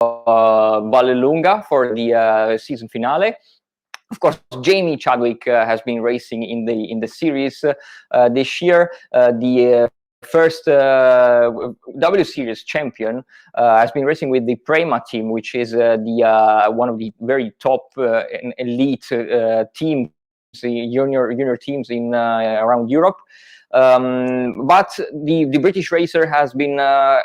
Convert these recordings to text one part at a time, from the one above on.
Vallelunga for the season finale. Of course, Jamie Chadwick has been racing in the series this year. The first W Series champion has been racing with the Prema team, which is the one of the very top elite teams, junior teams in around Europe. But the British racer has been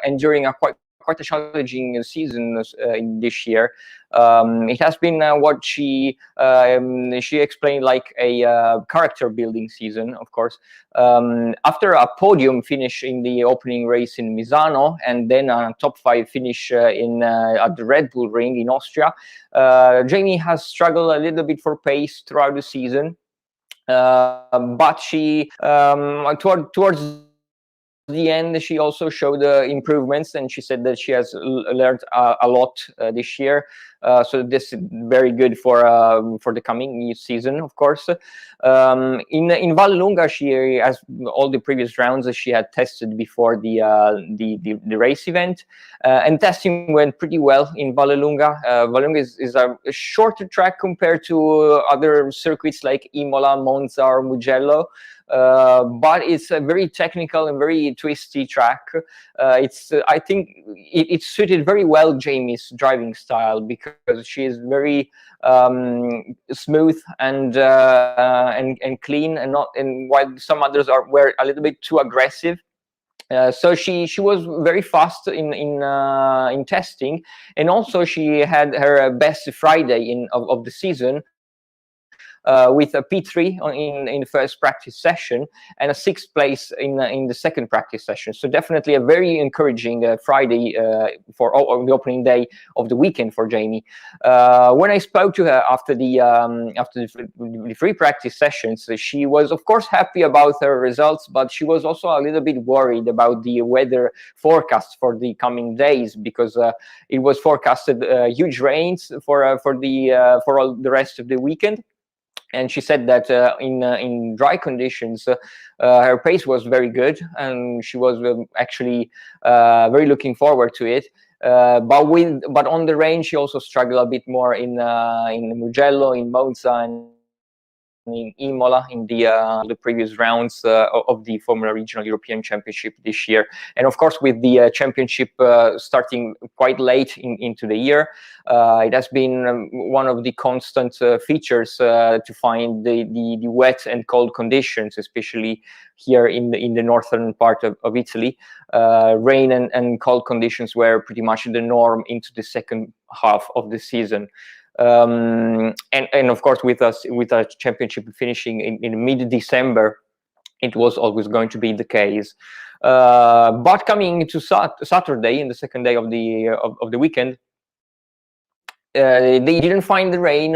enduring a quite a challenging season in this year. It has been what she explained like a character building season, of course. After a podium finish in the opening race in Misano, and then a top 5 finish in at the Red Bull Ring in Austria, Jamie has struggled a little bit for pace throughout the season. But she towards the end, she also showed improvements, and she said that she has learned a lot this year. So this is very good for the coming season, of course. In Vallelunga, she, as all the previous rounds, she had tested before the race event, and testing went pretty well in Vallelunga. Vallelunga is a shorter track compared to other circuits like Imola, Monza, or Mugello. But it's a very technical and very twisty track. I think it suited very well Jamie's driving style, because she is very smooth and clean, and while some others were a little bit too aggressive. So she was very fast in testing, and also she had her best Friday of the season. With a P3 in the first practice session, and a 6th place in the second practice session. So definitely a very encouraging Friday for the opening day of the weekend for Jamie. When I spoke to her after the free practice sessions, she was of course happy about her results, but she was also a little bit worried about the weather forecast for the coming days, because it was forecasted huge rains for all the rest of the weekend. And she said that in dry conditions, her pace was very good, and she was actually very looking forward to it. But on the rain, she also struggled a bit more in Mugello, in Monza, and in Imola in the previous rounds of the Formula Regional European Championship this year. And of course, with the championship starting quite late into the year, it has been one of the constant features to find the wet and cold conditions, especially here in the northern part of Italy. Rain and cold conditions were pretty much the norm into the second half of the season. And of course, with a championship finishing in mid-December, it was always going to be the case. But coming to Saturday, in the second day of the weekend, they didn't find the rain.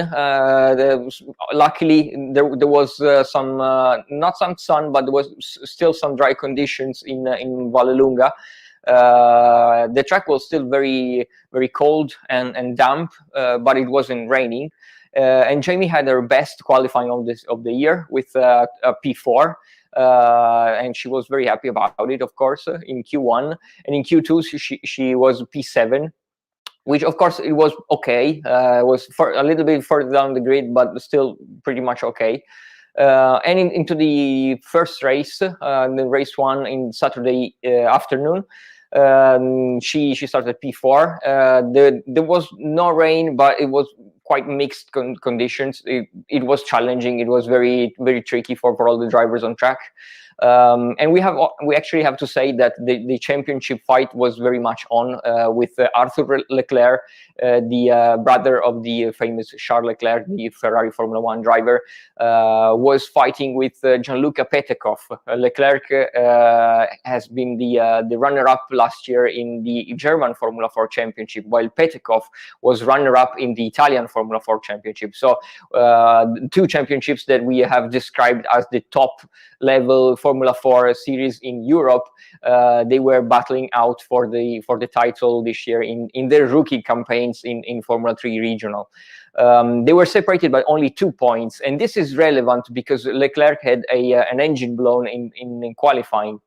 Luckily, there was some not some sun, but there was still some dry conditions in Vallelunga. The track was still very cold and damp, but it wasn't raining. And Jamie had her best qualifying of the year with a P4, and she was very happy about it, of course, in Q1. And in Q2, she was P7, which of course it was okay. It was a little bit further down the grid, but still pretty much okay. And into the first race, the race 1 in Saturday afternoon, she started P4. There was no rain, but it was quite mixed conditions. It was challenging. It was very tricky for all the drivers on track. And we actually have to say that the championship fight was very much on with Arthur Leclerc, the brother of the famous Charles Leclerc, the Ferrari Formula 1 driver, was fighting with Gianluca Petekov. Leclerc has been the runner-up last year in the German Formula 4 Championship, while Petekov was runner-up in the Italian Formula 4 Championship. So 2 championships that we have described as the top level Formula 4 series in Europe, they were battling out for the title this year in their rookie campaigns in Formula 3 Regional. They were separated by only 2 points, and this is relevant because Leclerc had an engine blown in qualifying.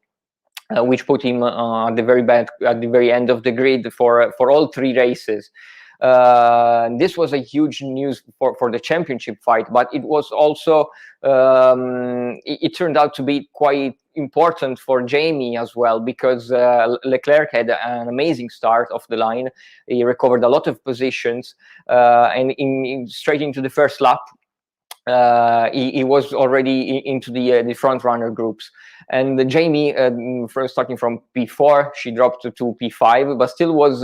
which put him at the very end of the grid for all 3 races. This was a huge news for the championship fight, but it was also it turned out to be quite important for Jamie as well, because Leclerc had an amazing start off the line. He recovered a lot of positions, and straight into the first lap, he was already into the front runner groups. And Jamie, first starting from P4, she dropped to P5, but still was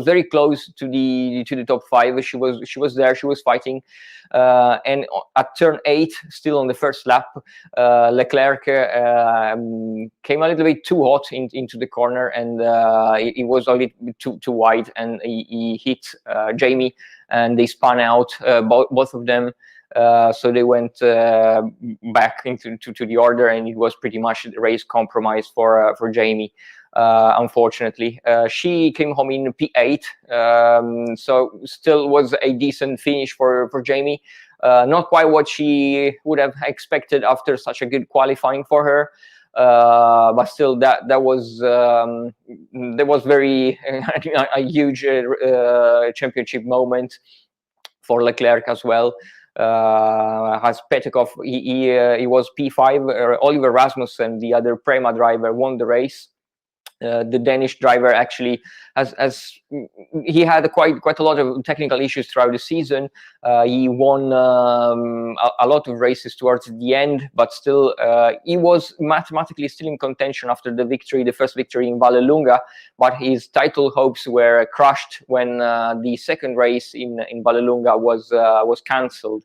very close to the top 5. She was there. She was fighting, and at turn 8, still on the first lap, Leclerc came a little bit too hot into the corner, and it was a little bit too wide, and he hit Jamie, and they spun out, both of them. So they went back into the order, and it was pretty much the race compromise for Jamie. Unfortunately, she came home in P8, so still was a decent finish for Jamie. Not quite what she would have expected after such a good qualifying for her. But still, that was very a huge championship moment for Leclerc as well. Has Petekov, he was P5. Oliver Rasmussen, the other Prema driver, won the race. The Danish driver actually he had quite a lot of technical issues throughout the season. He won a lot of races towards the end, but still he was mathematically still in contention after the first victory in Vallelunga, but his title hopes were crushed when the second race in Vallelunga was cancelled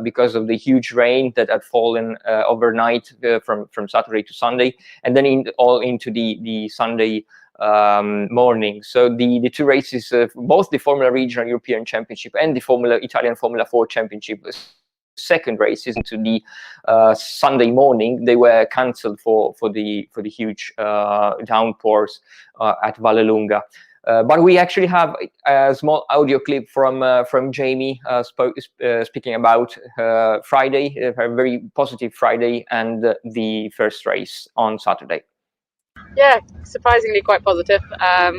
because of the huge rain that had fallen overnight from Saturday to Sunday, and then into the Sunday morning. So the 2 races, both the Formula Regional European Championship and the Italian Formula 4 Championship, second races into the Sunday morning, they were cancelled for the huge downpours at Vallelunga. But we actually have a small audio clip from Jamie speaking about Friday, a very positive Friday, and the first race on Saturday. Yeah, surprisingly quite positive.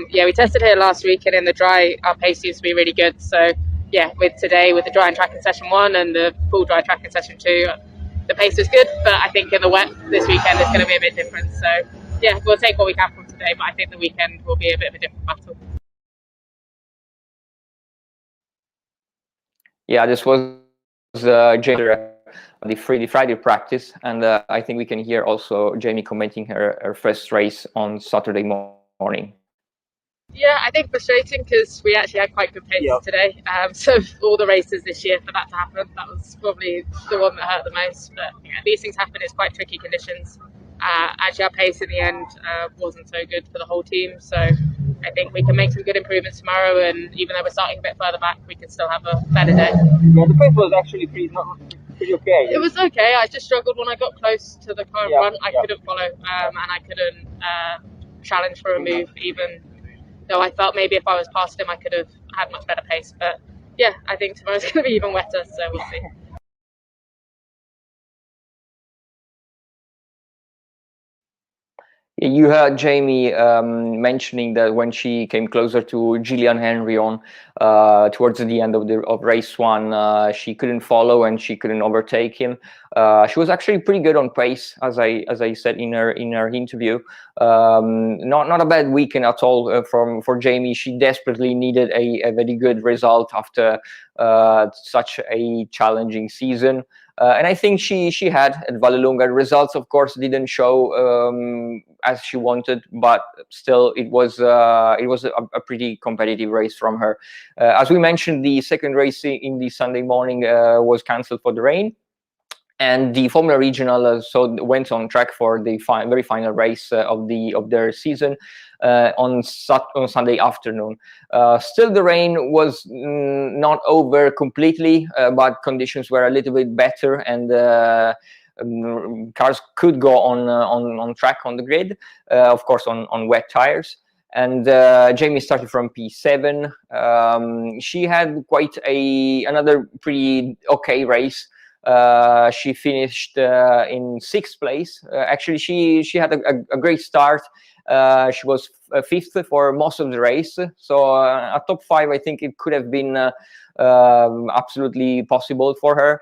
Yeah, we tested here last week, and in the dry, our pace seems to be really good. So yeah, with the dry and track in session 1 and the full dry track in session 2, the pace was good. But I think in the wet this weekend it's going to be a bit different. So yeah, we'll take what we can from today, but I think the weekend will be a bit of a different battle. Yeah, this was Jamie, the Friday practice, and I think we can hear also Jamie commenting her first race on Saturday morning. Yeah, I think frustrating because we actually had quite good pace today. So all the races this year, for that to happen, that was probably the one that hurt the most. But these things happen. It's quite tricky conditions. Actually, our pace in the end wasn't so good for the whole team. So I think we can make some good improvements tomorrow. And even though we're starting a bit further back, we can still have a better day. Yeah, the pace was actually pretty okay. It was okay. I just struggled when I got close to the car in front. I couldn't follow, and I couldn't challenge for a move, even though I felt maybe if I was past him, I could have had much better pace. But yeah, I think tomorrow's going to be even wetter, so we'll see. You heard Jamie mentioning that when she came closer to Gillian Henrion towards the end of race 1, she couldn't follow and she couldn't overtake him. She was actually pretty good on pace, as I said in her interview. Not a bad weekend at all for Jamie. She desperately needed a very good result after such a challenging season. And I think she had at Vallelunga. Results, of course, didn't show as she wanted, but still, it was a pretty competitive race from her. As we mentioned, the second race in the Sunday morning was cancelled for the rain. And the Formula Regional so went on track for the very final race of their season on Sunday afternoon. Still, the rain was not over completely, but conditions were a little bit better, and cars could go on track on the grid, of course on wet tires. And Jamie started from P7. She had quite another pretty okay race. She finished in 6th place. Actually, she had a great start. She was 5th for most of the race. So a top 5, I think it could have been absolutely possible for her.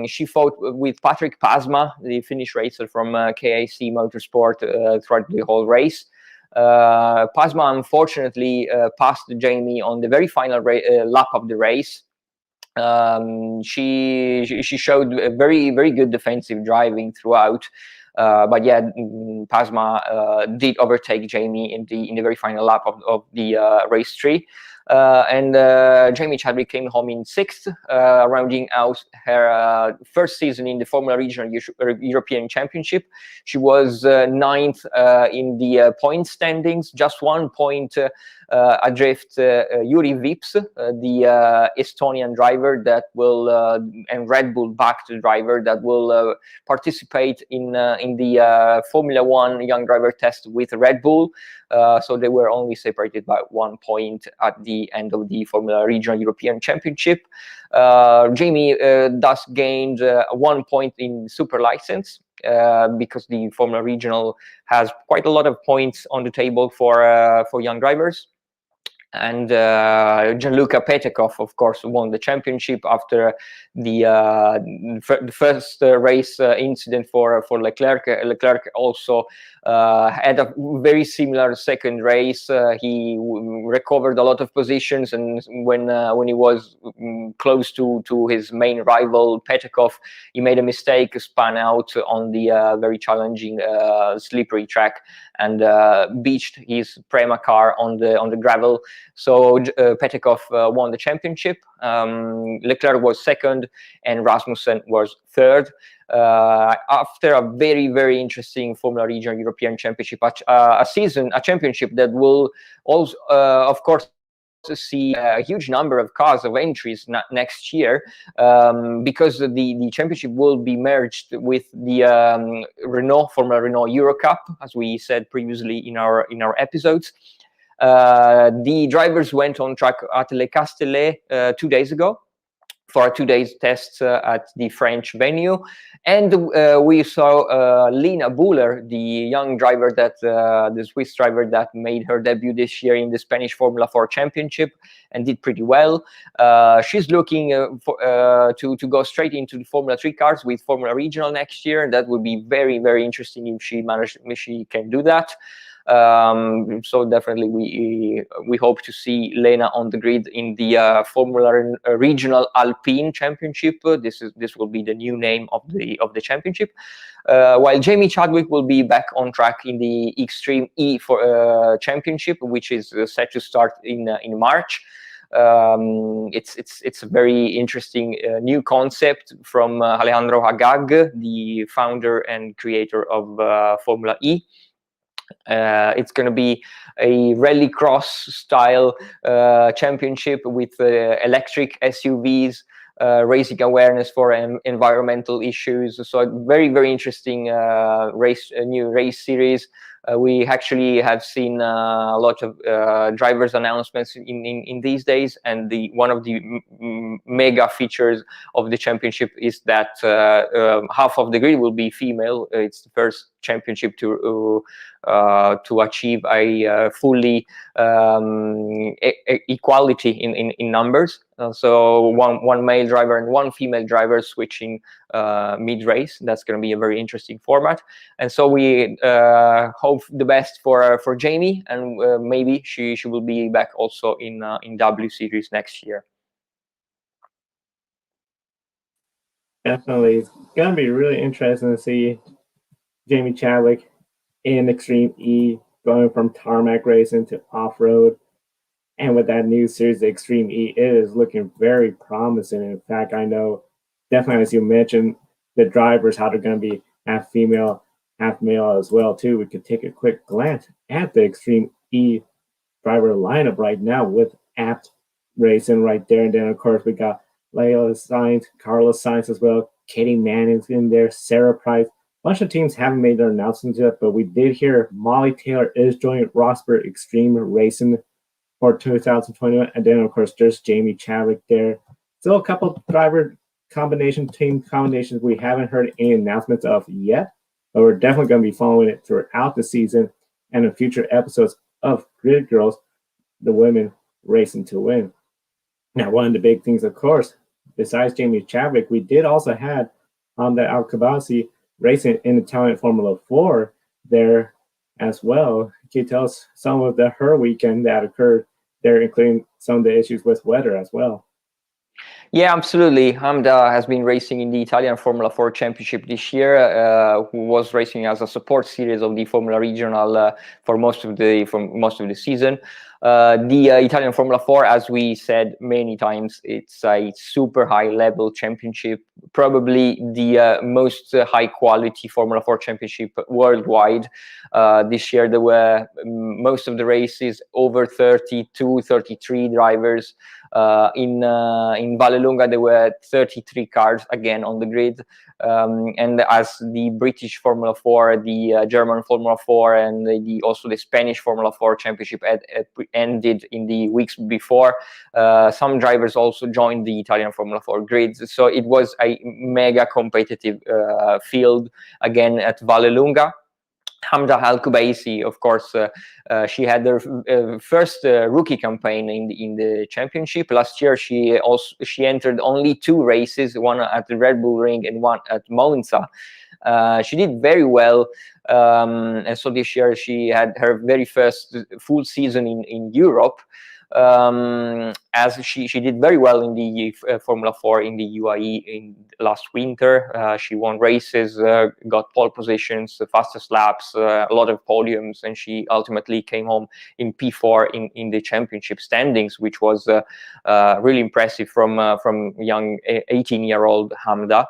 She fought with Patrick Pasma, the Finnish racer from KIC Motorsport, throughout the whole race. Pasma unfortunately passed Jamie on the very final lap of the race. She showed a very good defensive driving throughout, but yeah, Pasma did overtake Jamie in the very final lap of the race 3. And Jamie Chadwick came home in 6th, rounding out her first season in the Formula Regional European Championship. She was 9th in the point standings, just 1 point adrift Yuri Vips, the Estonian driver that will, and Red Bull backed driver that will participate in the Formula One young driver test with Red Bull. So they were only separated by 1 point at the end of the Formula Regional European Championship. Jamie thus gained 1 point in super license, because the Formula Regional has quite a lot of points on the table for young drivers. And Gianluca Petekov, of course, won the championship after the first race incident for Leclerc. Leclerc also had a very similar second race. He recovered a lot of positions, and when he was close to his main rival Petekov, he made a mistake, spun out on the very challenging slippery track, and beached his Prema car on the gravel. So Petekov won the championship. Leclerc was 2nd, and Rasmussen was 3rd. After a very interesting Formula Regional European Championship, a championship that will also, of course, see a huge number of cars of entries next year, because the championship will be merged with the Formula Renault Euro Cup, as we said previously in our episodes. The drivers went on track at Le Castellet 2 days ago for a 2-day test at the French venue, and we saw Lina Buller, the young driver the Swiss driver that made her debut this year in the Spanish Formula 4 Championship and did pretty well. She's looking to go straight into the Formula 3 cars with Formula Regional next year, and that would be very interesting if she can do that. So definitely we hope to see Lena on the grid in the Formula Regional Alpine Championship. This will be the new name of the championship. While Jamie Chadwick will be back on track in the Extreme E Championship, which is set to start in March. It's a very interesting new concept from Alejandro Agag, the founder and creator of Formula E. It's going to be a rallycross style championship with electric SUVs, raising awareness for environmental issues. So a very interesting new race series. We actually have seen a lot of drivers' announcements in these days, and one of the mega features of the championship is that half of the grid will be female. It's the first championship to achieve a fully equality in numbers. So one male driver and one female driver switching mid-race. That's going to be a very interesting format. And so we hope the best for Jamie, and maybe she will be back also in W Series next year. Definitely, it's going to be really interesting to see Jamie Chadwick in Extreme E, going from tarmac racing to off-road. And with that new series, the Extreme E, it is looking very promising. In fact, I know, definitely, as you mentioned, the drivers, how they're going to be half female, half male as well, too. We could take a quick glance at the Extreme E driver lineup right now with Apt Racing right there. And then, of course, we got Layla Sainz, Carlos Sainz as well, Katie Manning's in there, Sarah Price. A bunch of teams haven't made their announcements yet, but we did hear Molly Taylor is joining Rosberg Extreme Racing for 2021. And then, of course, there's Jamie Chadwick there. Still a couple drivers team combinations we haven't heard any announcements of yet, but we're definitely going to be following it throughout the season and in future episodes of Grid Girls, the women racing to win. Now, one of the big things, of course, besides Jamie Chadwick, we did also have Hamda Al Qubaisi racing in Italian Formula 4 there as well. Can you tell us some of her weekend that occurred there, including some of the issues with weather as well? Yeah, absolutely. Hamda has been racing in the Italian Formula 4 Championship this year. Who was racing as a support series of the Formula Regional for most of the season. The Italian Formula 4, as we said many times, it's a super high level championship, probably the most high quality Formula 4 championship worldwide. This year there were most of the races over 32, 33 drivers. In Vallelunga there were 33 cars again on the grid, and as the British Formula 4, the German Formula 4, and also the Spanish Formula 4 championship ended in the weeks before, some drivers also joined the Italian Formula 4 grids, so it was a mega competitive field again at Vallelunga. Hamda Al Qubaisi, of course, she had her first rookie campaign in the championship. Last year, she entered only 2 races, one at the Red Bull Ring and one at Monza. She did very well, and so this year she had her very first full season in Europe. As she did very well in the Formula 4 in the UAE in last winter. She won races, got pole positions, the fastest laps, a lot of podiums, and she ultimately came home in P4 in the championship standings, which was really impressive from young 18-year-old Hamda.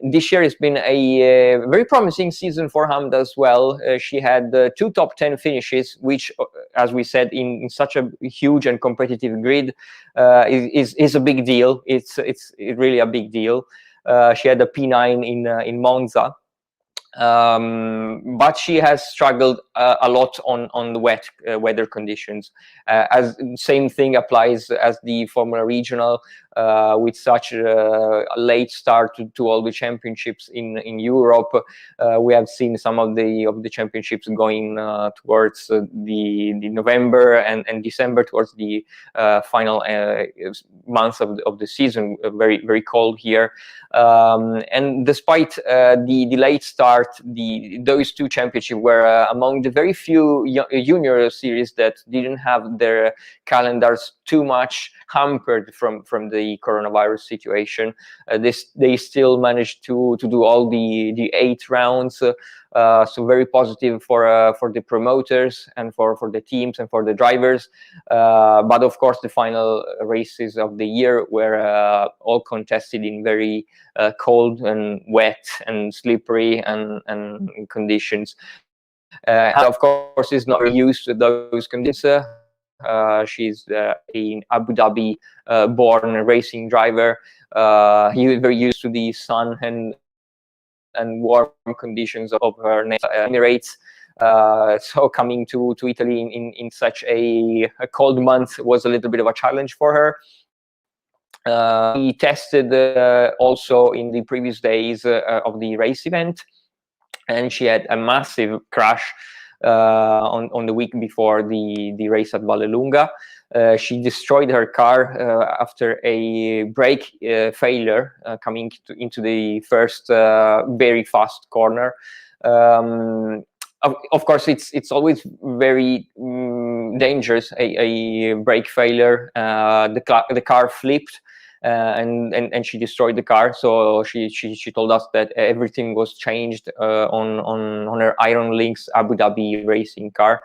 This year has been a very promising season for Hamda as well. She had 2 top 10 finishes, which, as we said, in such a huge and competitive grid, is a big deal. It's really a big deal. She had a P9 in Monza. But she has struggled a lot on the wet weather conditions. As same thing applies as the Formula Regional, with such a late start to all the championships in Europe. We have seen some of the championships going towards the November and December, towards the final months of the season. Very, very cold here, and despite the late start, those 2 championships were among the very few junior series that didn't have their calendars too much hampered from the coronavirus situation. They still managed to do all the 8 rounds, so very positive for the promoters and for the teams and for the drivers. But of course, the final races of the year were all contested in very cold and wet and slippery and conditions. And of course, is not used to those conditions. She's an Abu Dhabi born racing driver. He was very used to the sun and warm conditions of her Emirates. So coming to Italy in such a cold month was a little bit of a challenge for her. He tested also in the previous days of the race event, and she had a massive crash on the week before the race at Vallelunga. She destroyed her car after a brake failure coming into the first very fast corner. Of course, it's always very dangerous, a brake failure. The car flipped, and she destroyed the car. So she told us that everything was changed on her Iron Lynx Abu Dhabi racing car.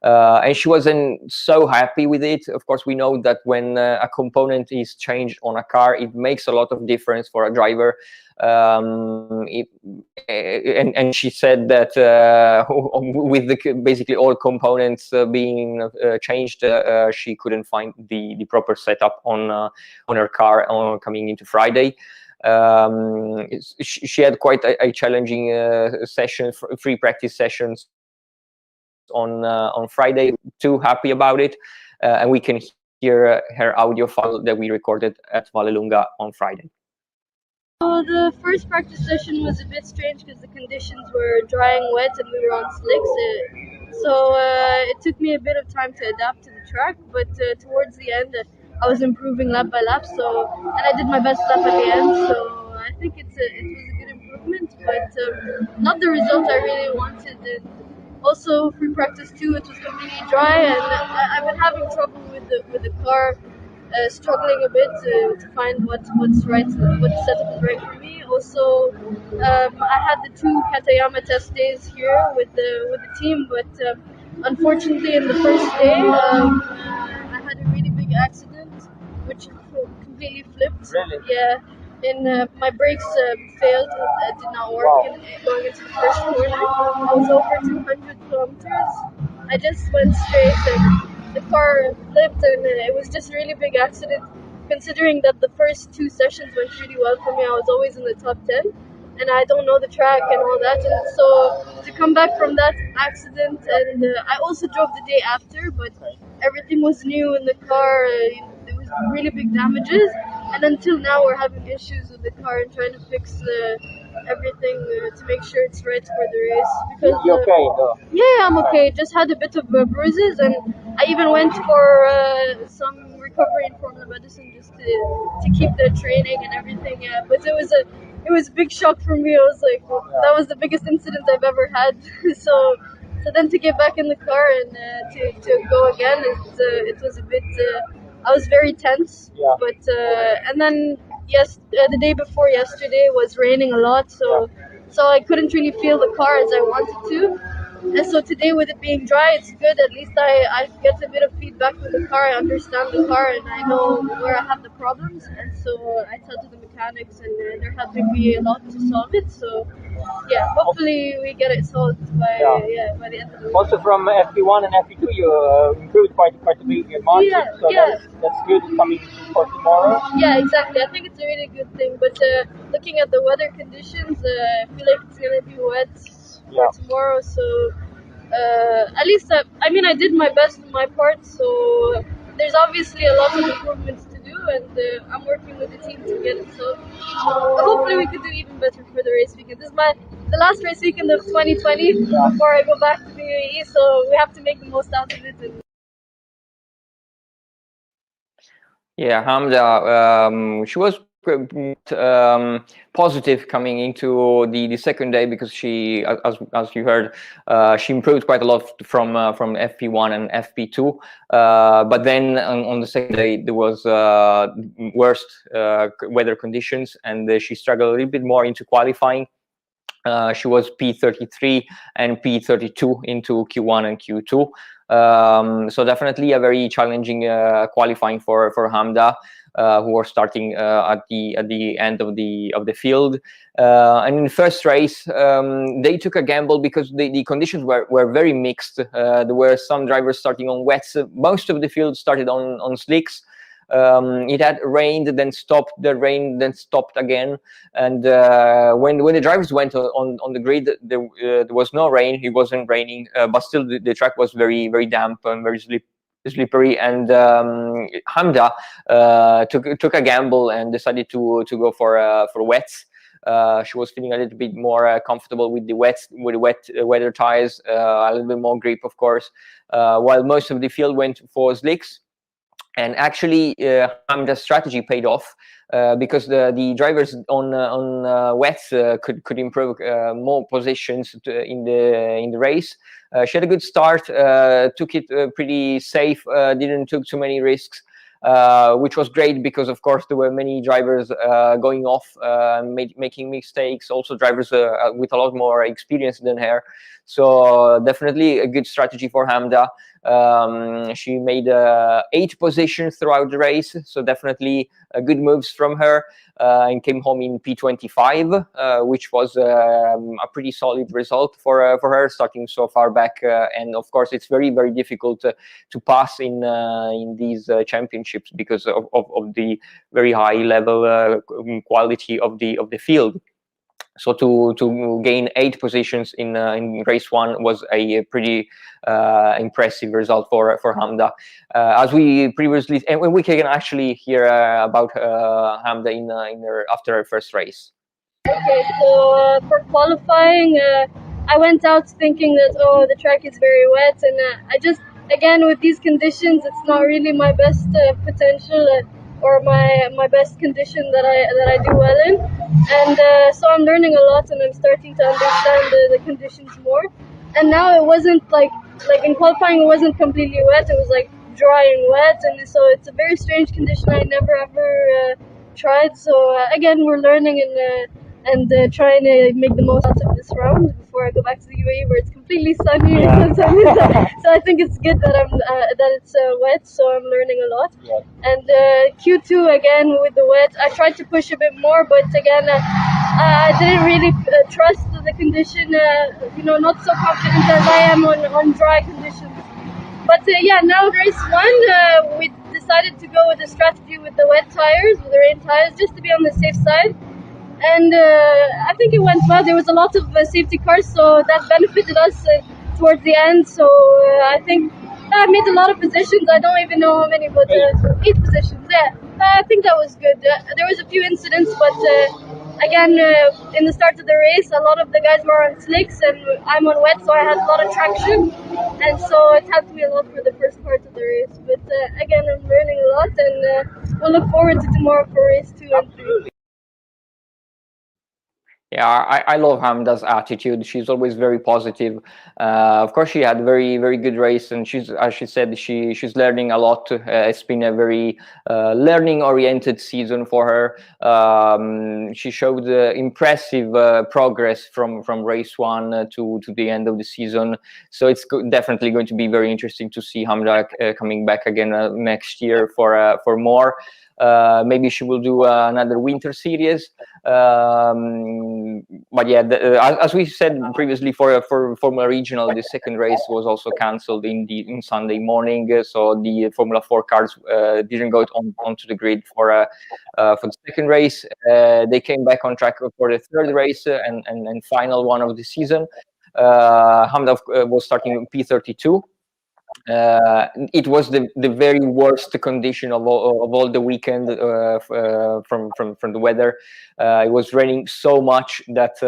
And she wasn't so happy with it. Of course, we know that when a component is changed on a car, it makes a lot of difference for a driver. And she said that with basically all components being changed, she couldn't find the proper setup on her car coming into Friday. She had quite a challenging session, free practice sessions on Friday. Too happy about it, and we can hear her audio file that we recorded at Vallelunga on Friday. So the first practice session was a bit strange because the conditions were dry and wet and we were on slicks. So it took me a bit of time to adapt to the track, but towards the end I was improving lap by lap. And I did my best lap at the end. So I think it was a good improvement, but not the result I really wanted. And also free practice 2, it was completely dry, and I've been having trouble with the car. Struggling a bit to find what's right, what setup is right for me. Also, I had the 2 Katayama test days here with the team, but unfortunately, in the first day, I had a really big accident, which completely flipped. Really? Yeah. And my brakes failed, did not work. Wow. And going into the first corner, I was over 200 kilometers. I just went straight and the car flipped, and it was just a really big accident. Considering that the first 2 sessions went really well for me, I was always in the top 10, and I don't know the track and all that. And so to come back from that accident, and I also drove the day after, but everything was new in the car. There was really big damages, and until now we're having issues with the car and trying to fix everything to make sure it's right for the race. Because You okay though? yeah, I'm okay. Just had a bit of bruises, and I even went for some recovery in Formula Medicine just to keep the training and everything. Yeah, but it was a big shock for me. I was like, well, that was the biggest incident I've ever had. so then to get back in the car and to go again, it was a bit. I was very tense. Yeah. But and then the day before yesterday was raining a lot, so I couldn't really feel the car as I wanted to. And so today, with it being dry, it's good. At least I get a bit of feedback with the car. I understand the car, and I know where I have the problems. And so I tell to the mechanics, and they're helping me a lot to solve it. So yeah, hopefully we get it solved by the end of the week. Also from FP1 and FP2, you improved quite a big margin. That's good coming for tomorrow. Yeah, exactly. I think it's a really good thing. But looking at the weather conditions, I feel like it's gonna be wet for tomorrow. So at least I did my best in my part. So there's obviously a lot of improvements to do, and I'm working with the team to get it solved. Hopefully we could do even better for the race weekend. This is the last race weekend of 2020 before I go back to the UAE, so we have to make the most out of it. Yeah, Hamda, she was positive coming into the second day because she, as you heard, she improved quite a lot from FP1 and FP2. But then on the second day there was worst weather conditions, and she struggled a little bit more into qualifying. She was P33 and P32 into Q1 and Q2. So definitely a very challenging qualifying for Hamda, who was starting at the end of the field. And in the first race, they took a gamble because the conditions were very mixed. There were some drivers starting on wets. Most of the field started on slicks. It had rained, then stopped. The rain then stopped again. And when the drivers went on the grid, there was no rain. It wasn't raining, but still the track was very damp and very slippery. And Hamda took a gamble and decided to go for wets. She was feeling a little bit more comfortable with the wet weather tires, a little bit more grip, of course, while most of the field went for slicks. And actually, Hamda's strategy paid off because the drivers on wets could improve more positions in the race. She had a good start, took it pretty safe, didn't took too many risks, which was great because, of course, there were many drivers going off, making mistakes. Also, drivers with a lot more experience than her. So definitely a good strategy for Hamda. She made 8 positions throughout the race, so definitely good moves from her, and came home in P25, which was a pretty solid result for her, starting so far back. And of course, it's very difficult to pass in these championships because of the very high level quality of the field. So to gain 8 positions in race 1 was a pretty impressive result for Hamda. As we previously, and we can actually hear about Hamda in her, after her first race. Okay, so for qualifying, I went out thinking that the track is very wet, and I just, again, with these conditions, it's not really my best potential or my best condition that I do well in, and so I'm learning a lot, and I'm starting to understand the conditions more. And now it wasn't like in qualifying, it wasn't completely wet; it was like dry and wet, and so it's a very strange condition I never ever tried. So again, we're learning and trying to make the most out of this round before I go back to the UAE where it's completely sunny. Yeah. So I think it's good that that it's wet, so I'm learning a lot. Yeah. And Q2 again with the wet, I tried to push a bit more, but again I didn't really trust the condition. Not so confident as I am on dry conditions. But yeah, now race 1, we decided to go with a strategy with the wet tires, with the rain tires, just to be on the safe side. And I think it went well. There was a lot of safety cars, so that benefited us towards the end. So I think I made a lot of positions. I don't even know how many, but 8 positions. Yeah, I think that was good. There was a few incidents, but again, in the start of the race, a lot of the guys were on slicks, and I'm on wet, so I had a lot of traction, and so it helped me a lot for the first part of the race. But again, I'm learning a lot, and we'll look forward to tomorrow for race 2 and 3. Yeah, I love Hamda's attitude. She's always very positive. Of course, she had a very, very good race, and she's, as she said, she's learning a lot. It's been a very learning-oriented season for her. She showed impressive progress from race 1 to the end of the season. So it's definitely going to be very interesting to see Hamda coming back again next year for more. Maybe she will do another winter series. But yeah, as we said previously, for Formula Regional, the second race was also cancelled in Sunday morning, so the Formula 4 cars didn't go onto the grid for the second race. They came back on track for the third race and final one of the season. Hamda was starting P32. It was the very worst condition of all the weekend from the weather. It was raining so much that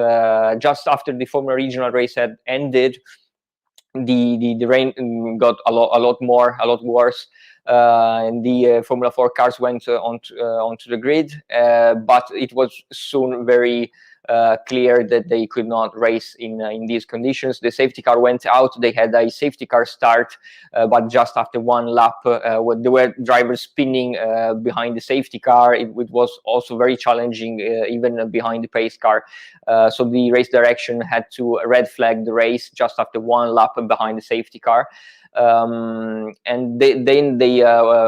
just after the Formula Regional race had ended, the rain got a lot worse. And the Formula 4 cars went onto the grid, but it was soon very clear that they could not race in these conditions. The safety car went out. They had a safety car start, but just after one lap, when there were drivers spinning behind the safety car, it was also very challenging, even behind the pace car. So the race direction had to red flag the race just after one lap behind the safety car. And then they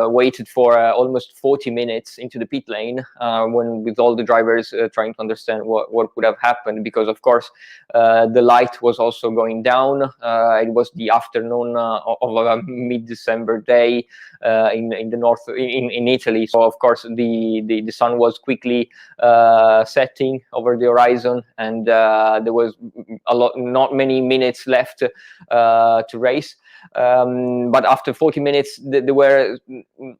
waited for almost 40 minutes into the pit lane, with all the drivers trying to understand what would have happened, because of course the light was also going down. It was the afternoon of a mid-December day in the north in Italy, so of course the sun was quickly setting over the horizon, and there was not many minutes left to race. But after 40 minutes, there were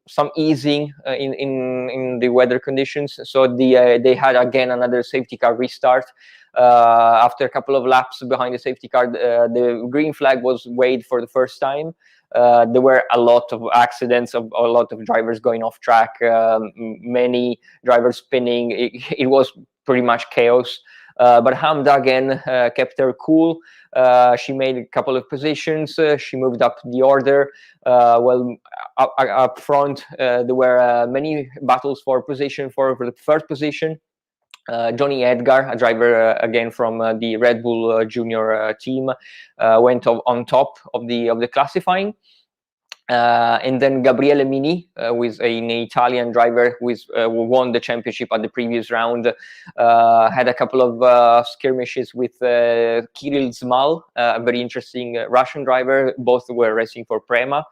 some easing in the weather conditions. So they had again another safety car restart. After a couple of laps behind the safety car, the green flag was waved for the first time. There were a lot of accidents, a lot of drivers going off track, many drivers spinning. It was pretty much chaos. But Hamda again kept her cool. She made a couple of positions. She moved up the order. Up front, there were many battles for position for the first position. Johnny Edgar, a driver again from the Red Bull Junior team, went on top of the classifying. And then Gabriele Mini, who is an Italian driver who won the championship at the previous round, had a couple of skirmishes with Kirill Zmal, a very interesting Russian driver. Both were racing for Prema.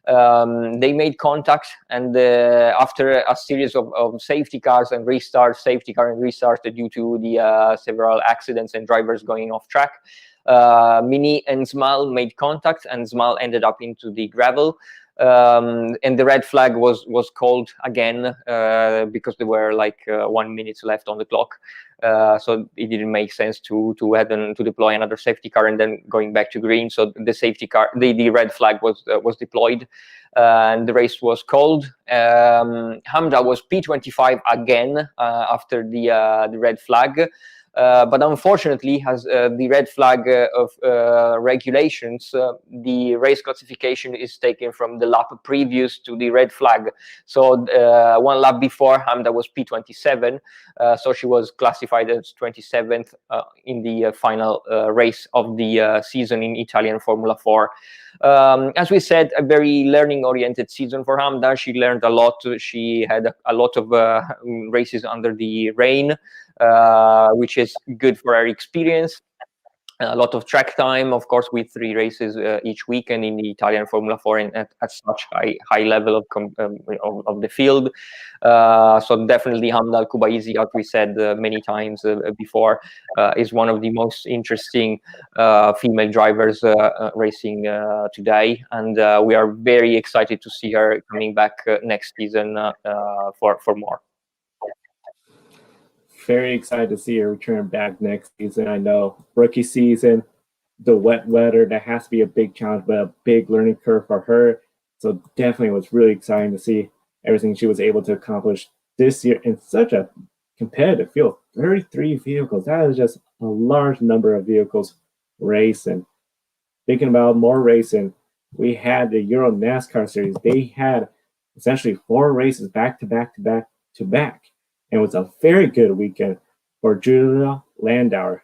They made contact, and after a series of safety cars and restarts, due to the several accidents and drivers going off track, Mini and Zmal made contact, and Zmal ended up into the gravel. And the red flag was called again because there were like 1 minute left on the clock, so it didn't make sense to deploy another safety car and then going back to green. So the safety car, the red flag was deployed, and the race was called. Hamda was P25 again after the red flag. But unfortunately, as the red flag of regulations, the race classification is taken from the lap previous to the red flag. So one lap before, Hamda was P27, so she was classified as 27th in the final race of the season in Italian Formula 4. As we said, a very learning-oriented season for Hamda. She learned a lot. She had a lot of races under the rain, which is good for her experience. A lot of track time, of course, with 3 races each weekend in the Italian Formula 4 and at such high level of the field. So definitely Hamda Al Qubaisi, as we said many times before, is one of the most interesting female drivers racing today, and we are very excited to see her coming back next season for more. Very excited to see her return back next season. I know rookie season, the wet weather, that has to be a big challenge, but a big learning curve for her. So definitely was really exciting to see everything she was able to accomplish this year in such a competitive field. 33 vehicles, that is just a large number of vehicles racing. Thinking about more racing, we had the EuroNASCAR series. They had essentially 4 races back to back to back to back. And it was a very good weekend for Julia Landauer.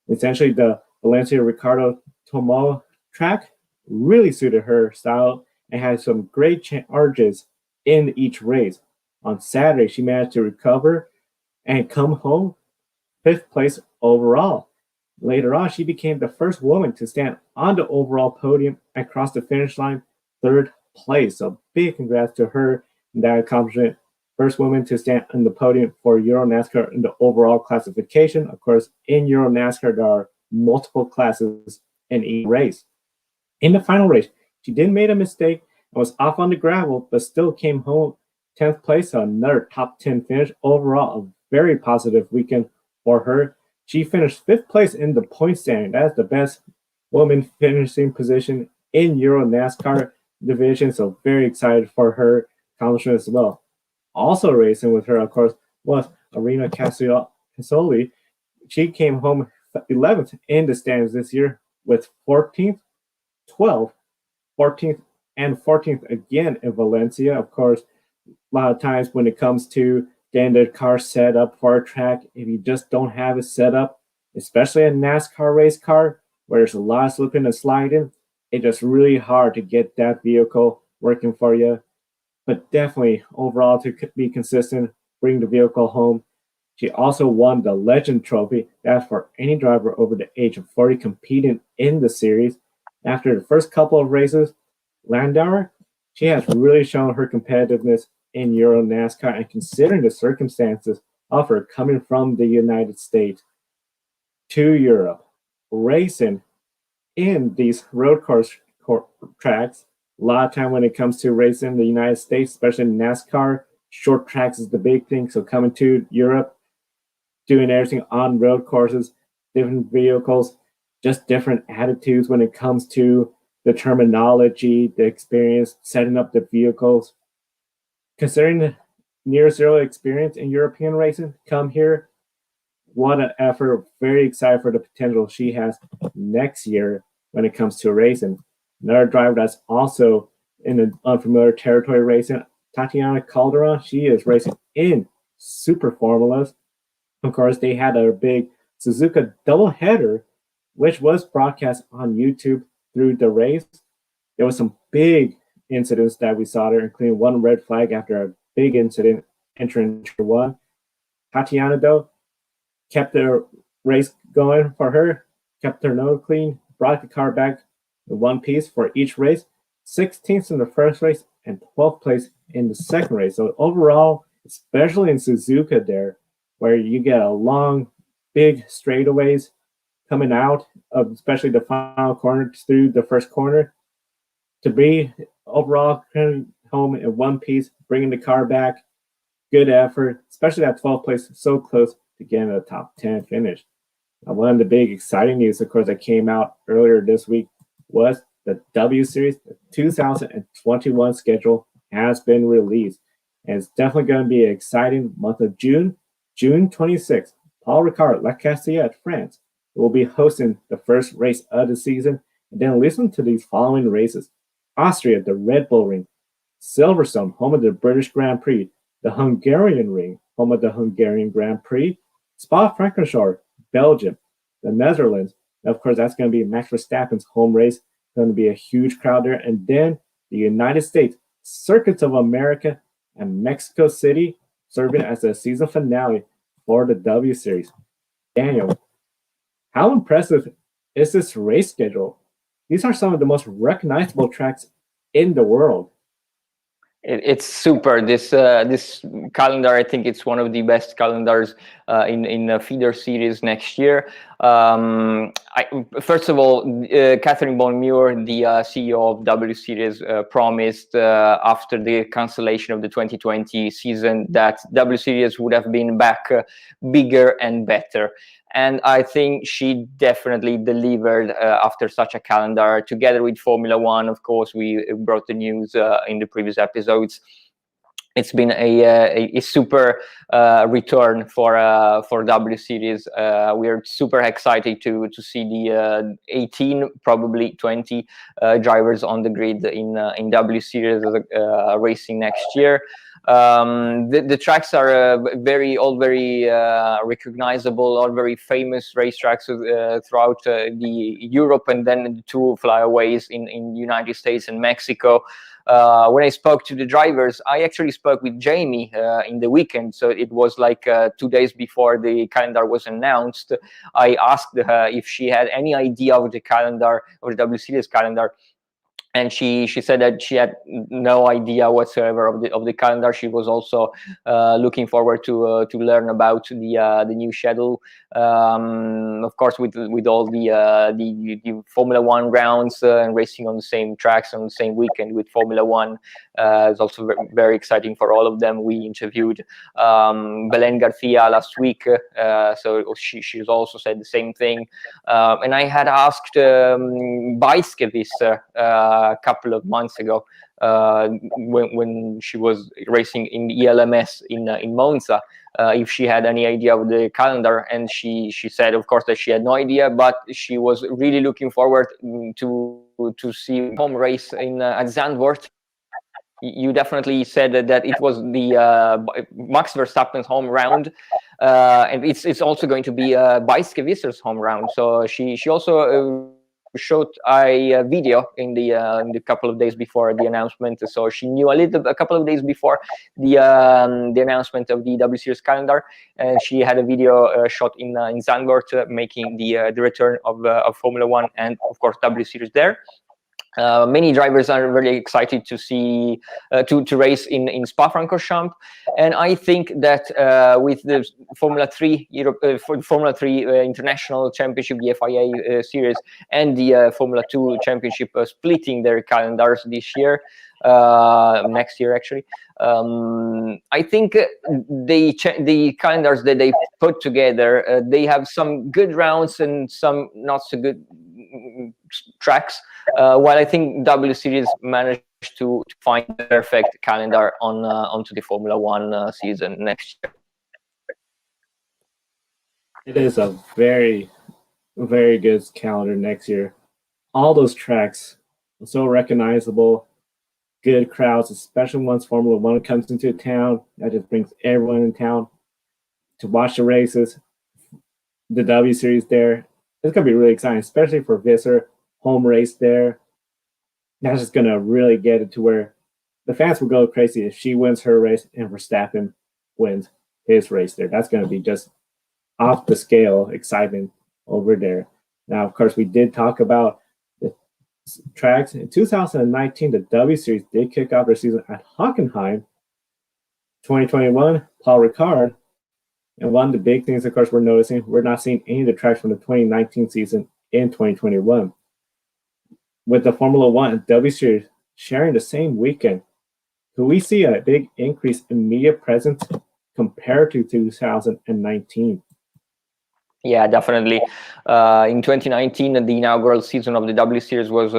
Essentially, the Valencia Ricardo Tomo track really suited her style and had some great charges in each race. On Saturday, she managed to recover and come home 5th place overall. Later on, she became the first woman to stand on the overall podium and cross the finish line 3rd place. So big congrats to her in that accomplishment. First woman to stand on the podium for EuroNASCAR in the overall classification. Of course, in EuroNASCAR, there are multiple classes in each race. In the final race, she did make a mistake and was off on the gravel, but still came home 10th place, so another top 10 finish. Overall, a very positive weekend for her. She finished 5th place in the point standing. That's the best woman finishing position in EuroNASCAR division, so very excited for her accomplishment as well. Also racing with her, of course, was Arianna Casoli. She came home 11th in the standings this year with 14th, 12th, 14th, and 14th again in Valencia. Of course, a lot of times when it comes to getting the car set up for a track, if you just don't have it set up, especially a NASCAR race car where there's a lot of slipping and sliding, it's just really hard to get that vehicle working for you. But definitely overall to be consistent, bring the vehicle home. She also won the Legend Trophy. That's for any driver over the age of 40 competing in the series. After the first couple of races, Landauer, she has really shown her competitiveness in EuroNASCAR, and considering the circumstances of her coming from the United States to Europe, racing in these road course tracks. A lot of time when it comes to racing in the United States, especially in NASCAR, short tracks is the big thing. So coming to Europe, doing everything on road courses, different vehicles, just different attitudes when it comes to the terminology, the experience, setting up the vehicles. Considering the near zero experience in European racing, come here, what an effort. Very excited for the potential she has next year when it comes to racing. Another driver that's also in the unfamiliar territory racing, Tatiana Calderon. She is racing in Super Formulas. Of course, they had a big Suzuka doubleheader, which was broadcast on YouTube through the race. There was some big incidents that we saw there, including one red flag after a big incident entering turn 1. Tatiana, though, kept the race going for her, kept her nose clean, brought the car back in one piece for each race. 16th in the first race and 12th place in the second race. So overall, especially in Suzuka there, where you get a long, big straightaways coming out of especially the final corner through the first corner, to be overall home in one piece, bringing the car back, good effort, especially that 12th place, so close to getting a top 10 finish. Now, one of the big exciting news, of course, that came out earlier this week was the W Series, the 2021 schedule has been released. And it's definitely going to be an exciting month of June. June 26th, Paul Ricard, La Castilla, France, will be hosting the first race of the season. And then listen to these following races: Austria, the Red Bull Ring; Silverstone, home of the British Grand Prix; the Hungarian Ring, home of the Hungarian Grand Prix; Spa-Francorchamps, Belgium; the Netherlands. And of course, that's going to be Max Verstappen's home race. Going to be a huge crowd there. And then the United States, Circuits of America, and Mexico City, serving as the season finale for the W Series. Daniel, how impressive is this race schedule? These are some of the most recognizable tracks in the world. It's super. This calendar, I think it's one of the best calendars in the feeder series next year. First of all, Catherine Bonne-Muir, the CEO of W Series, promised after the cancellation of the 2020 season that W Series would have been back bigger and better. And I think she definitely delivered after such a calendar. Together with Formula One, of course, we brought the news in the previous episodes. It's been a super return for W Series. We are super excited to see the 18, probably 20 drivers on the grid in W Series racing next year. The tracks are all very recognizable, all very famous racetracks throughout the Europe, and then the two flyaways in the United States and Mexico. When I spoke to the drivers, I actually spoke with Jamie in the weekend, so it was like 2 days before the calendar was announced. I asked her if she had any idea of the calendar, of the W Series calendar. And she said that she had no idea whatsoever of the calendar. She was also looking forward to learn about the new schedule. Of course, with all the Formula One rounds and racing on the same tracks on the same weekend with Formula One, is also very, very exciting for all of them. We interviewed Belen Garcia last week, so she's also said the same thing. And I had asked Bicekevisser a couple of months ago when she was racing in the ELMS in Monza, if she had any idea of the calendar, and she said, of course, that she had no idea, but she was really looking forward to see home race at Zandvoort. You definitely said that it was the Max Verstappen's home round, and it's also going to be Bicekevisser's home round. So she also showed a video in the couple of days before the announcement, so she knew a couple of days before the announcement of the W Series calendar, and she had a video shot in Zandvoort, making the return of Formula One and of course W Series there. Many drivers are very excited to see to race in Spa-Francorchamps, and I think that with the Formula 3 International Championship, the FIA series, and the Formula 2 Championship splitting their calendars this year, next year actually, I think the calendars that they put together, they have some good rounds and some not so good tracks, while I think W Series managed to find the perfect calendar onto the Formula One season next year. It is a very, very good calendar next year. All those tracks are so recognizable, good crowds, especially once Formula One comes into town. That just brings everyone in town to watch the races. The W Series there, it's going to be really exciting, especially for Visser. Home race there. That's just going to really get it to where the fans will go crazy if she wins her race and Verstappen wins his race there. That's going to be just off the scale excitement over there. Now, of course, we did talk about the tracks. In 2019, the W Series did kick off their season at Hockenheim. 2021, Paul Ricard. And one of the big things, of course, we're noticing, we're not seeing any of the tracks from the 2019 season in 2021. With the Formula One and W Series sharing the same weekend, could we see a big increase in media presence compared to 2019? Yeah, definitely. In 2019, the inaugural season of the W Series was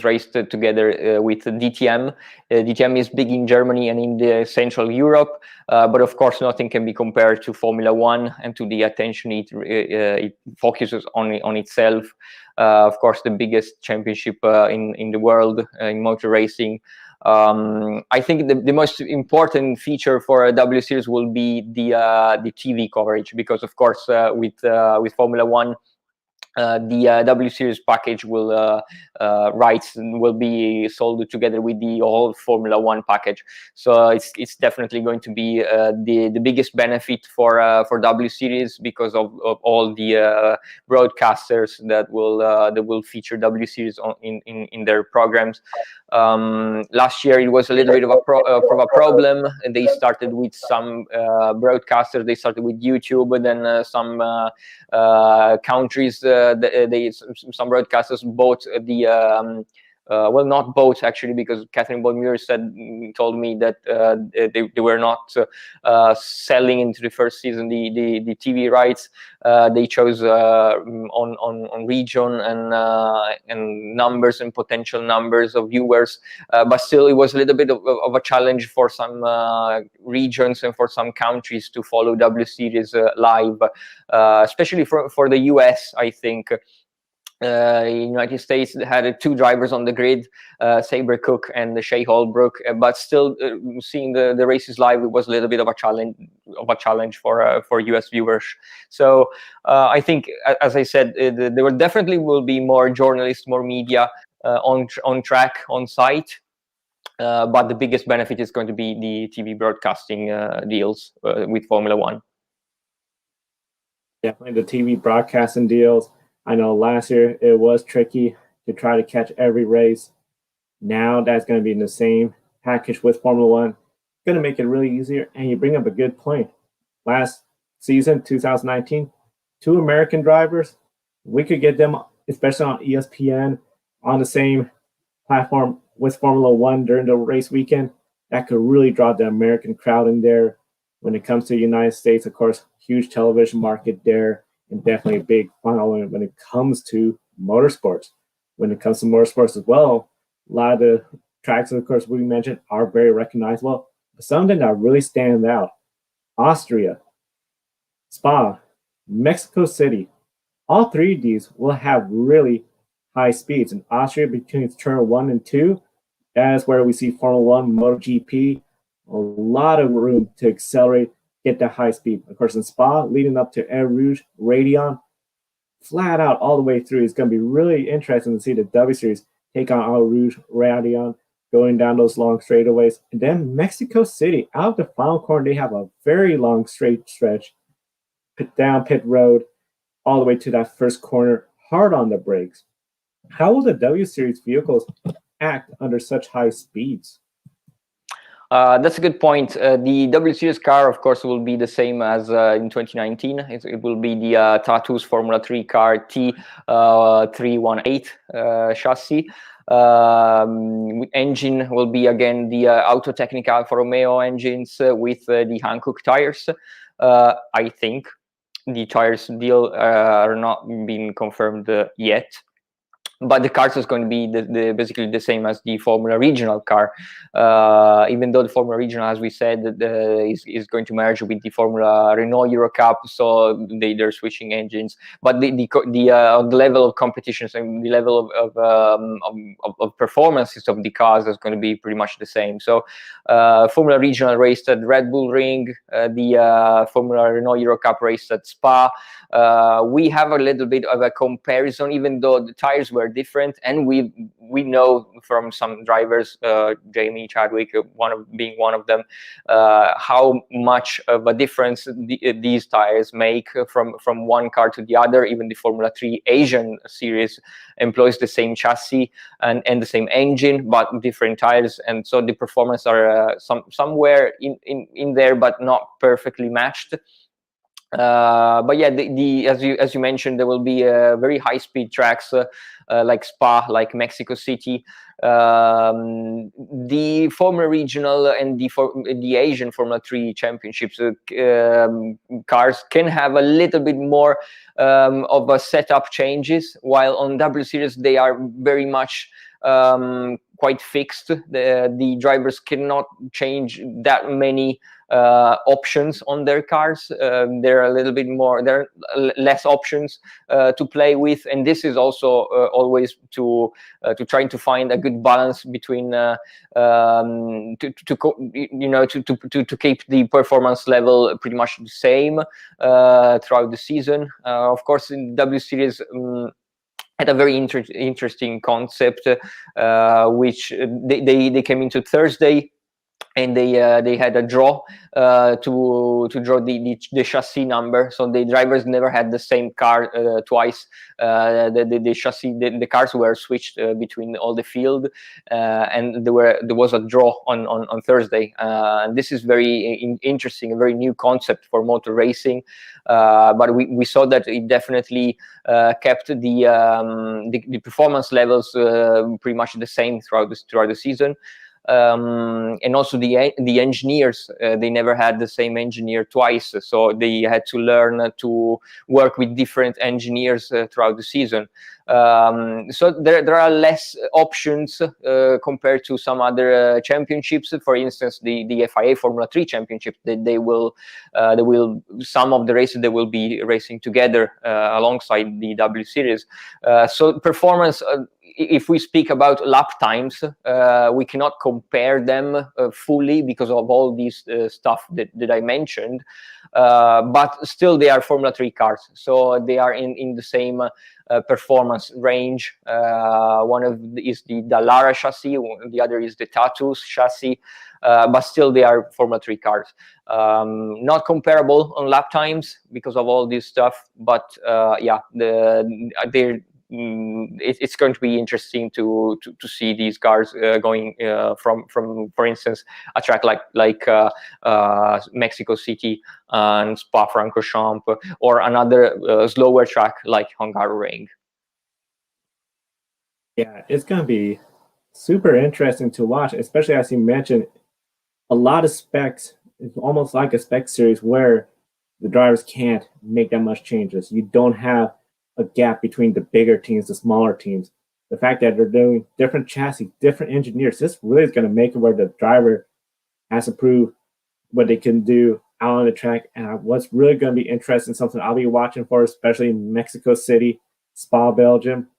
raced together with DTM. DTM is big in Germany and in the Central Europe, but of course, nothing can be compared to Formula One and to the attention it focuses on itself. Of course, the biggest championship in the world in motor racing. I think the most important feature for a W Series will be the TV coverage, because of course with Formula One, the W Series package will rights will be sold together with the whole Formula One package. So it's definitely going to be the biggest benefit for W Series, because of all the broadcasters that will feature W Series in their programs. Last year it was a little bit of a problem. They started with some broadcasters. They started with YouTube, and then some countries. Some broadcasters bought the well, not both actually, because Catherine Bonmuir told me that they were not selling into the first season the TV rights. They chose on region and numbers and potential numbers of viewers, but still it was a little bit of a challenge for some regions and for some countries to follow W Series live, especially for the US, I think. United States had two drivers on the grid, Sabre Cook and Shea Holbrook, but still seeing the races live, it was a little bit of a challenge for US viewers. So I think, as I said, there definitely will be more journalists, more media on track, on site. But the biggest benefit is going to be the TV broadcasting deals with Formula One. Definitely the TV broadcasting deals. I know last year it was tricky to try to catch every race. Now that's going to be in the same package with Formula One. Going to make it really easier. And you bring up a good point. Last season, 2019, 2 American drivers, we could get them, especially on ESPN, on the same platform with Formula One during the race weekend. That could really draw the American crowd in there. When it comes to the United States, of course, huge television market there. And definitely a big following when it comes to motorsports. When it comes to motorsports as well, a lot of the tracks, of course, we mentioned are very recognizable. But something that really stands out: Austria, Spa, Mexico City. All 3 of these will have really high speeds. In Austria, between turn 1 and 2, that is where we see Formula One, MotoGP, a lot of room to accelerate, get that high speed. Of course, in Spa, leading up to Air Rouge, Raidillon, flat out all the way through. It's going to be really interesting to see the W Series take on Air Rouge, Raidillon, going down those long straightaways. And then Mexico City, out of the final corner, they have a very long straight stretch, down pit road, all the way to that first corner, hard on the brakes. How will the W Series vehicles act under such high speeds? That's a good point. The W Series car, of course, will be the same as in 2019. It will be the Tatu's Formula 3 car T318 chassis. Engine will be again the Autotecnica Alfa Romeo engines with the Hankook tires. I think the tires deal are not being confirmed yet. But the cars is going to be basically the same as the Formula Regional car, even though the Formula Regional, as we said, is going to merge with the Formula Renault Euro Cup, so they're switching engines. But the level of competitions and the level of performances of the cars is going to be pretty much the same. So Formula Regional raced at Red Bull Ring, the Formula Renault Euro Cup raced at Spa. We have a little bit of a comparison, even though the tires were were different, and we know from some drivers, Jamie Chadwick being one of them, how much of a difference these tires make from one car to the other. Even the Formula 3 Asian series employs the same chassis and the same engine, but different tires, and so the performance are somewhere in there, but not perfectly matched. But yeah, as you mentioned, there will be very high-speed tracks like Spa, like Mexico City. The former regional and the Asian Formula 3 championships cars can have a little bit more of a setup changes, while on W Series they are very much quite fixed. The drivers cannot change that many options on their cars. There are a little bit more, there are less options to play with, and this is also always to trying to find a good balance between to keep the performance level pretty much the same throughout the season. Of course, in W Series had a very interesting concept, which they came into Thursday, and they had a draw to draw the chassis number. So the drivers never had the same car twice. The chassis, the cars were switched between all the field, and there was a draw on Thursday. And this is very interesting, a very new concept for motor racing. But we saw that it definitely kept the performance levels pretty much the same throughout the season. And also the engineers, they never had the same engineer twice, so they had to learn to work with different engineers throughout the season. So there are less options compared to some other championships. For instance, the FIA Formula 3 Championship, they will some of the races they will be racing together alongside the W Series. So performance, if we speak about lap times, we cannot compare them fully because of all these stuff that I mentioned. But still, they are Formula 3 cars, so they are in the same performance range. One is the Dallara chassis, the other is the Tatus chassis, but still they are Formula 3 cars. Not comparable on lap times because of all this stuff, but yeah, it's going to be interesting to see these cars going from for instance a track like Mexico City and Spa-Francorchamps, or another slower track like Hungaroring. Yeah, it's going to be super interesting to watch, especially as you mentioned, a lot of specs. It's almost like a spec series where the drivers can't make that much changes. You don't have a gap between the bigger teams, the smaller teams. The fact that they're doing different chassis, different engineers, this really is going to make it where the driver has to prove what they can do out on the track. And what's really going to be interesting, something I'll be watching for, especially in Mexico City, Spa, Belgium,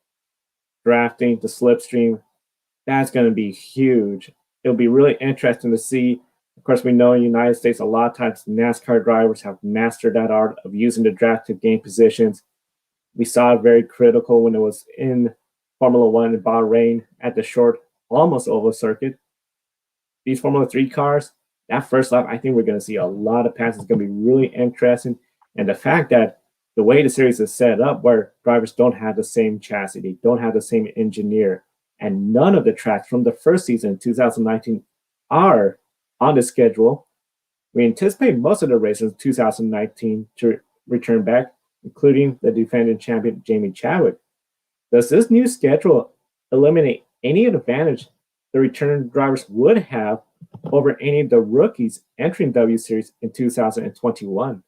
drafting, the slipstream, that's going to be huge. It'll be really interesting to see. Of course, we know in the United States, a lot of times NASCAR drivers have mastered that art of using the draft to gain positions. We saw it very critical when it was in Formula 1 in Bahrain at the short, almost oval circuit. These Formula 3 cars, that first lap, I think we're going to see a lot of passes. It's going to be really interesting. And the fact that the way the series is set up, where drivers don't have the same chassis, they don't have the same engineer, and none of the tracks from the first season in 2019 are on the schedule. We anticipate most of the races in 2019 to return back, including the defending champion Jamie Chadwick. Does this new schedule eliminate any advantage the return drivers would have over any of the rookies entering W Series in 2021?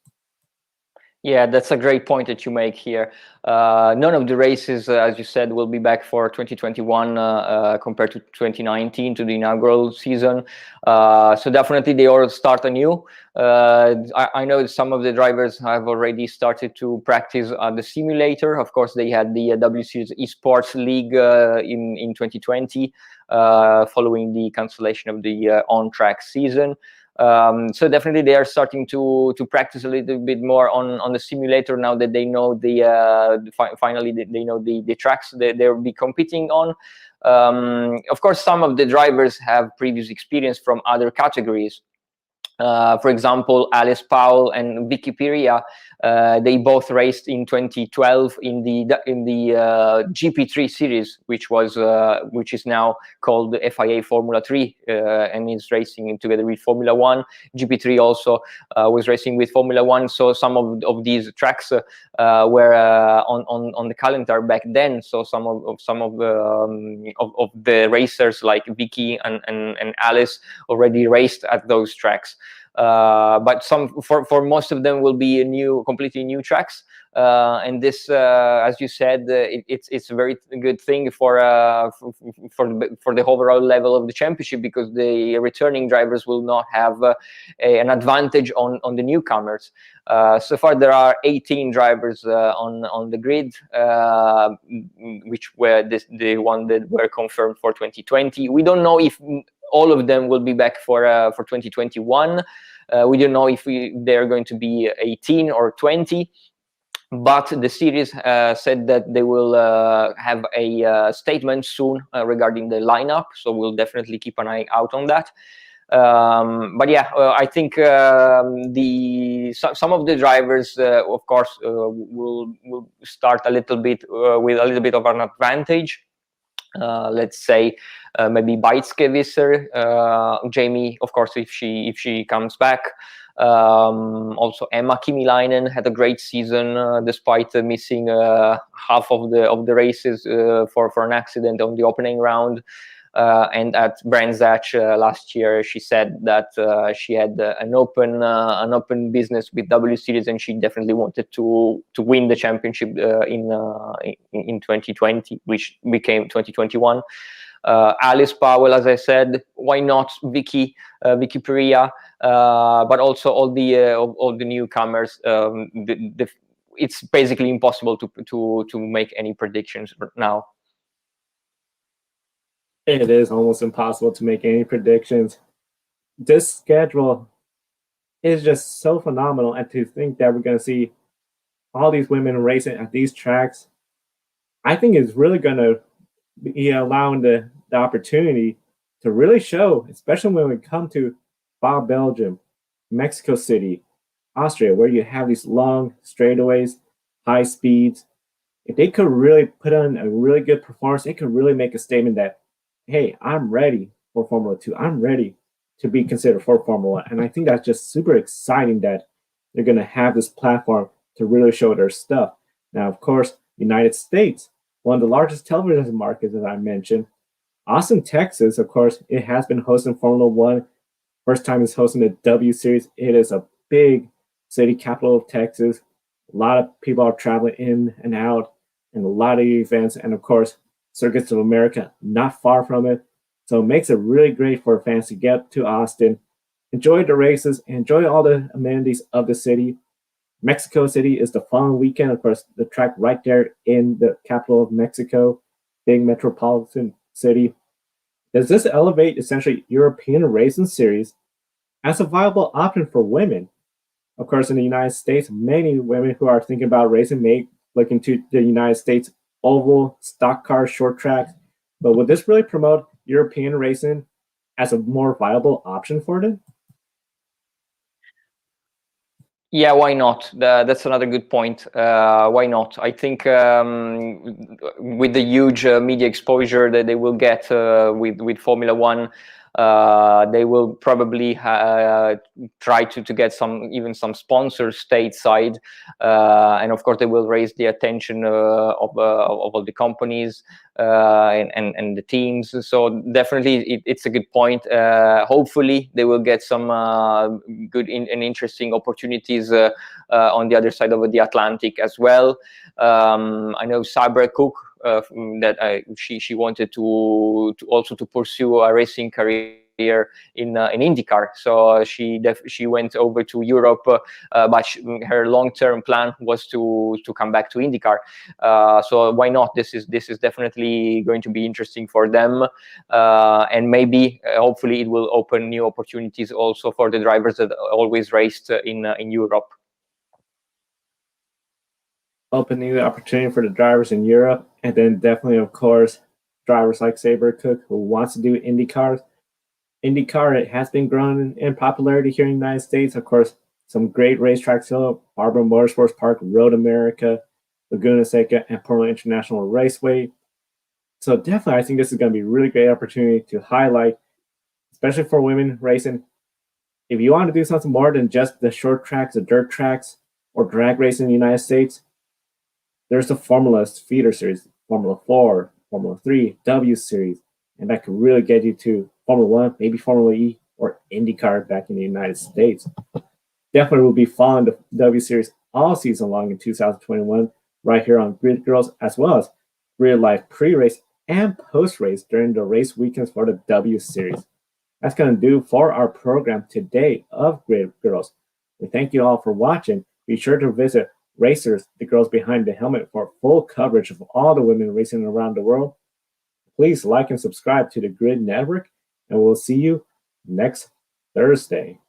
Yeah, that's a great point that you make here. None of the races, as you said, will be back for 2021 compared to 2019, to the inaugural season. So definitely they all start anew. I know that some of the drivers have already started to practice the simulator. Of course, they had the W Series Esports League in 2020 following the cancellation of the on-track season. So definitely they are starting to practice a little bit more on the simulator now that they know finally they know the tracks that they'll be competing on. Of course, some of the drivers have previous experience from other categories. For example, Alice Powell and Vicky Piria, they both raced in 2012 in the GP3 series, which is now called the FIA Formula 3, and is racing together with Formula 1. GP3 also was racing with Formula 1, so some of these tracks were on the calendar back then. So some of the racers like Vicky and Alice already raced at those tracks. But for most of them will be completely new tracks, and this, as you said, it's a very good thing for the overall level of the championship, because the returning drivers will not have an advantage on the newcomers. So far, there are 18 drivers on the grid, which were the one that were confirmed for 2020. We don't know if all of them will be back for 2021. We don't know if they're going to be 18 or 20, but the series said that they will have a statement soon regarding the lineup, so we'll definitely keep an eye out on that. But yeah, I think some of the drivers, of course, will start a little bit with a little bit of an advantage. Let's say maybe Beitzke-Visser, Jamie, of course, if she comes back. Also, Emma Kimiläinen had a great season despite missing half of the races for an accident on the opening round. And at Brands Hatch last year, she said that she had an open business with W Series, and she definitely wanted to win the championship in 2020, which became 2021. Alice Powell, as I said, why not Vicky Piria, but also all the newcomers. It's basically impossible to make any predictions now. It is almost impossible to make any predictions. This schedule is just so phenomenal, and to think that we're going to see all these women racing at these tracks, I think is really going to be allowing the opportunity to really show, especially when we come to Spa, Belgium, Mexico City, Austria, where you have these long straightaways, high speeds. If they could really put on a really good performance, they could really make a statement that, hey, I'm ready for Formula 2. I'm ready to be considered for Formula 1. And I think that's just super exciting that they're going to have this platform to really show their stuff. Now, of course, United States, one of the largest television markets, as I mentioned. Austin, Texas, of course, it has been hosting Formula 1. First time it's hosting the W Series. It is a big city, capital of Texas. A lot of people are traveling in and out, and a lot of events. And of course, Circuits of America, not far from it. So it makes it really great for fans to get to Austin, enjoy the races, enjoy all the amenities of the city. Mexico City is the following weekend. Of course, the track right there in the capital of Mexico, big metropolitan city. Does this elevate essentially European racing series as a viable option for women? Of course, in the United States, many women who are thinking about racing may look into the United States oval, stock car, short tracks. But would this really promote European racing as a more viable option for them? Yeah, why not? That's another good point. Why not? I think with the huge media exposure that they will get with Formula 1, they will probably try to get even some sponsors stateside, and of course they will raise the attention of all the companies and the teams. So definitely it's a good point. Hopefully they will get some good and interesting opportunities on the other side of the Atlantic as well. I know Sabre Cook, that she wanted to also to pursue a racing career career in IndyCar. So she went over to Europe, but her long-term plan was to come back to IndyCar. So why not? This is definitely going to be interesting for them, and maybe hopefully it will open new opportunities also for the drivers that always raced in Europe. Opening the opportunity for the drivers in Europe, and then definitely, of course, drivers like Saber Cook who wants to do IndyCar. IndyCar, it has been growing in popularity here in the United States. Of course, some great racetracks here: Barber Motorsports Park, Road America, Laguna Seca, and Portland International Raceway. So definitely, I think this is going to be a really great opportunity to highlight, especially for women racing. If you want to do something more than just the short tracks, the dirt tracks, or drag racing in the United States, there's the Formula feeder series, Formula 4, Formula 3, W Series, and that could really get you to Formula 1, maybe Formula E, or IndyCar back in the United States. Definitely will be following the W Series all season long in 2021, right here on Grid Girls, as well as real life pre-race and post-race during the race weekends for the W Series. That's going to do for our program today of Grid Girls. We thank you all for watching. Be sure to visit Racers, the girls behind the helmet, for full coverage of all the women racing around the world. Please like and subscribe to the Grid Network, and we'll see you next Thursday.